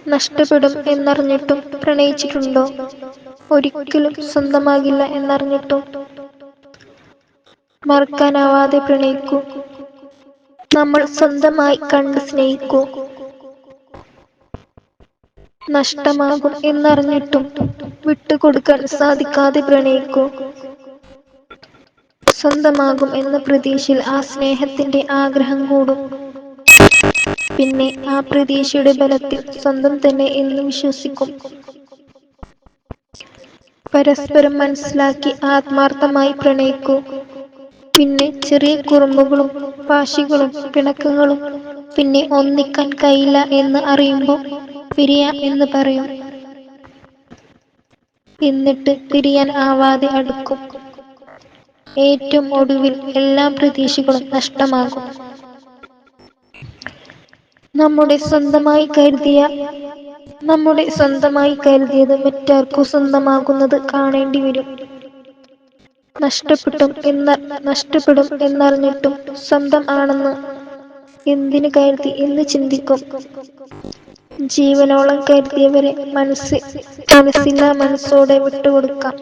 നഷ്ടപ്പെടും എന്നറിഞ്ഞിട്ടും പ്രണയിച്ചിട്ടുണ്ടോ? ഒരിക്കലും സ്വന്തമാകില്ല എന്നറിഞ്ഞിട്ടും മറക്കാനാവാതെ പ്രണയിക്കൂ. നമ്മൾ സ്വന്തമായി കണ്ട് സ്നേഹിക്കൂ. നഷ്ടമാകും എന്നറിഞ്ഞിട്ടും വിട്ടുകൊടുക്കാൻ സാധിക്കാതെ പ്രണയിക്കൂ. സ്വന്തമാകും എന്ന പ്രതീക്ഷയിൽ ആ സ്നേഹത്തിന്റെ ആഗ്രഹം കൂടും. പിന്നെ ആ പ്രതീക്ഷയുടെ ബലത്തിൽ സ്വന്തം തന്നെ എന്ന് വിശ്വസിക്കും. പരസ്പരം മനസ്സിലാക്കി ആത്മാർത്ഥമായി പ്രണയിക്കൂ. പിന്നെ ചെറിയ കുറുമ്പുകളും വാശികളും പിണക്കങ്ങളും, പിന്നെ ഒന്നിക്കാൻ കഴിയില്ല എന്ന് അറിയുമ്പോൾ പിരിയാം എന്ന് പറയും. എന്നിട്ട് പിരിയാൻ ആവാതെ അടുക്കും. ഏറ്റവും ഒടുവിൽ എല്ലാ പ്രതീക്ഷകളും നഷ്ടമാകും. നമ്മുടെ സ്വന്തമായി കരുതിയത് മറ്റാർക്കോ സ്വന്തമാകുന്നത് കാണേണ്ടി വരും. നഷ്ടപ്പെടും എന്നറിഞ്ഞിട്ടും സ്വന്തം ആണെന്ന് എന്തിന് കരുതി എന്ന് ചിന്തിക്കും. ജീവനോളം കരുതിയവരെ മനസ്സില്ലാ മനസ്സോടെ വിട്ടുകൊടുക്കാം.